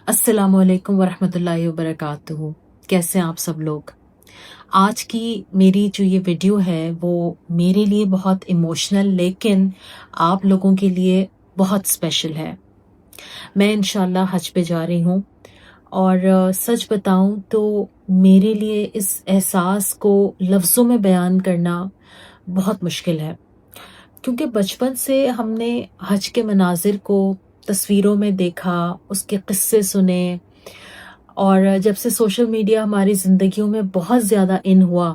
अस्सलाम वालेकुम वरहमतुल्लाहि वबरकातुहू। कैसे हैं आप सब लोग? आज की मेरी जो ये वीडियो है वो मेरे लिए बहुत इमोशनल लेकिन आप लोगों के लिए बहुत स्पेशल है। मैं इंशाल्लाह हज पे जा रही हूँ और सच बताऊँ तो मेरे लिए इस एहसास को लफ्ज़ों में बयान करना बहुत मुश्किल है, क्योंकि बचपन से हमने हज के मनाजिर को तस्वीरों में देखा, उसके किस्से सुने और जब से सोशल मीडिया हमारी ज़िंदगियों में बहुत ज़्यादा इन हुआ,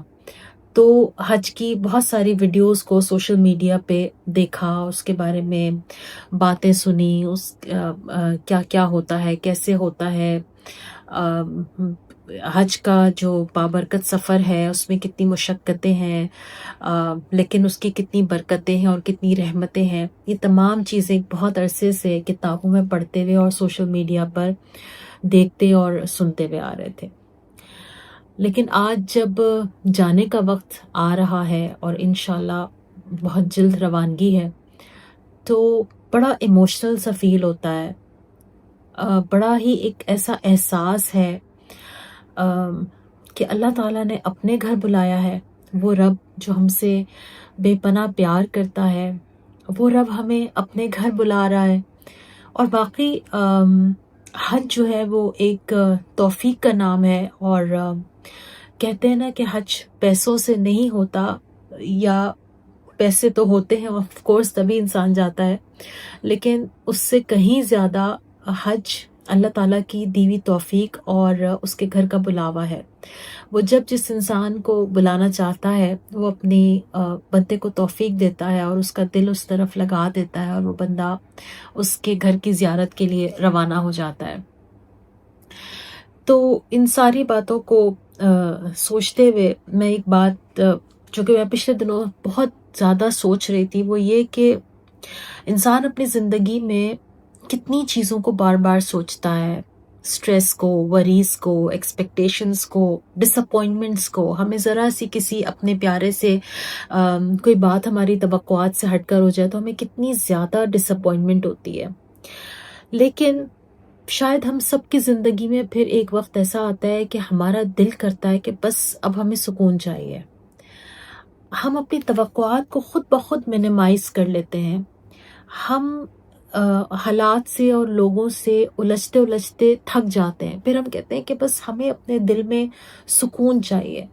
तो हज की बहुत सारी वीडियोस को सोशल मीडिया पे देखा, उसके बारे में बातें सुनी, क्या-क्या होता है, कैसे होता है, हज का जो बाबरकत सफ़र है उसमें कितनी मुशक्क़तें हैं, लेकिन उसकी कितनी बरकतें हैं और कितनी रहमतें हैं। ये तमाम चीज़ें बहुत अरसे से किताबों में पढ़ते हुए और सोशल मीडिया पर देखते और सुनते हुए आ रहे थे। लेकिन आज जब जाने का वक्त आ रहा है और इंशाल्लाह बहुत जल्द रवानगी है, तो बड़ा इमोशनल सा फील होता है। बड़ा ही एक ऐसा एहसास है कि अल्लाह ताला ने अपने घर बुलाया है। वो रब जो हमसे बेपनाह प्यार करता है, वो रब हमें अपने घर बुला रहा है। और बाकी हज जो है वो एक तौफीक का नाम है और कहते हैं ना कि हज पैसों से नहीं होता, या पैसे तो होते हैं ऑफ कोर्स तभी इंसान जाता है, लेकिन उससे कहीं ज़्यादा हज अल्लाह ताला की दी हुई तौफीक और उसके घर का बुलावा है। वो जब जिस इंसान को बुलाना चाहता है वो अपनी बंदे को तौफीक देता है और उसका दिल उस तरफ लगा देता है और वो बंदा उसके घर की ज़ियारत के लिए रवाना हो जाता है। तो इन सारी बातों को सोचते हुए मैं एक बात जो कि मैं पिछले दिनों बहुत ज़्यादा सोच रही थी, वो ये कि इंसान अपनी ज़िंदगी में कितनी चीज़ों को बार बार सोचता है, स्ट्रेस को, वरीज को, एक्सपेक्टेशंस को, डिसअपॉइंटमेंट्स को। हमें ज़रा सी किसी अपने प्यारे से कोई बात हमारी तवक्कुआत से हटकर हो जाए तो हमें कितनी ज़्यादा डिसअपॉइंटमेंट होती है। लेकिन शायद हम सब की ज़िंदगी में फिर एक वक्त ऐसा आता है कि हमारा दिल करता है कि बस अब हमें सुकून चाहिए। हम अपनी तवक्कुआत को खुद ब खुद मिनिमाइज़ कर लेते हैं। हम हालात से और लोगों से उलझते उलझते थक जाते हैं। फिर हम कहते हैं कि बस हमें अपने दिल में सुकून चाहिए,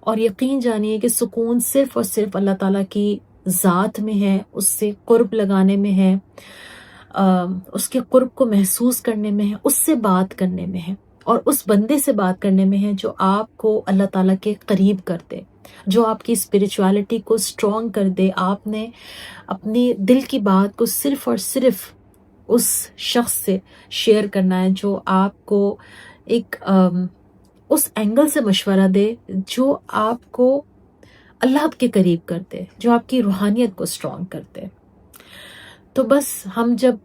और यकीन जानिए कि सुकून सिर्फ़ और सिर्फ़ अल्लाह ताला की ज़ात में है, उससे क़ुर्ब लगाने में है, उसके क़ुर्ब को महसूस करने में है, उससे बात करने में है और उस बंदे से बात करने में है जो आपको अल्लाह ताला के करीब कर दे, जो आपकी स्पिरिचुअलिटी को स्ट्रॉन्ग कर दे। आपने अपनी दिल की बात को सिर्फ़ और सिर्फ़ उस शख्स से शेयर करना है जो आपको एक उस एंगल से मशवरा दे जो आपको अल्लाह के करीब कर दे, जो आपकी रूहानियत को स्ट्रॉन्ग कर दे। तो बस हम जब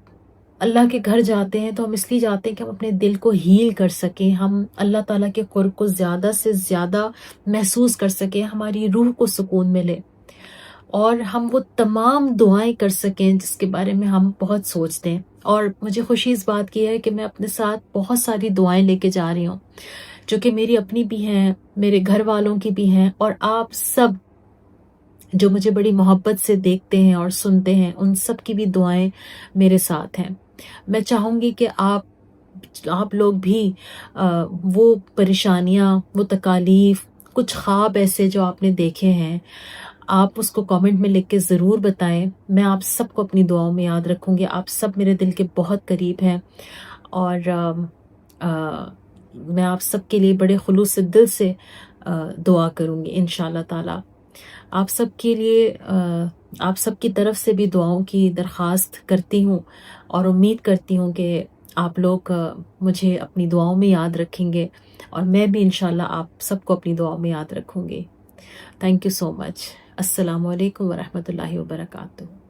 अल्लाह के घर जाते हैं तो हम इसलिए जाते हैं कि हम अपने दिल को हील कर सकें, हम अल्लाह ताला के क़ुर्ब को ज़्यादा से ज़्यादा महसूस कर सकें, हमारी रूह को सुकून मिले और हम वो तमाम दुआएं कर सकें जिसके बारे में हम बहुत सोचते हैं। और मुझे खुशी इस बात की है कि मैं अपने साथ बहुत सारी दुआएं लेके जा रही हूँ, जो कि मेरी अपनी भी हैं, मेरे घर वालों की भी हैं, और आप सब जो मुझे बड़ी मोहब्बत से देखते हैं और सुनते हैं, उन सब की भी दुआएं मेरे साथ हैं। मैं चाहूँगी कि आप लोग भी वो परेशानियाँ, वो तकालीफ, कुछ ख्वाब ऐसे जो आपने देखे हैं, आप उसको कमेंट में लिख के ज़रूर बताएं। मैं आप सबको अपनी दुआओं में याद रखूँगी। आप सब मेरे दिल के बहुत करीब हैं और मैं आप सब के लिए बड़े खुलूस से दिल से दुआ करूँगी इंशाअल्लाह ताला। आप सब के लिए आप सब की तरफ से भी दुआओं की दरख्वास्त करती हूँ और उम्मीद करती हूँ कि आप लोग मुझे अपनी दुआओं में याद रखेंगे और मैं भी इंशाल्लाह आप सबको अपनी दुआओं में याद रखूँगी। Thank you so much. अस्सलामु अलैकुम वरहमतुल्लाहि वबरकातुहू।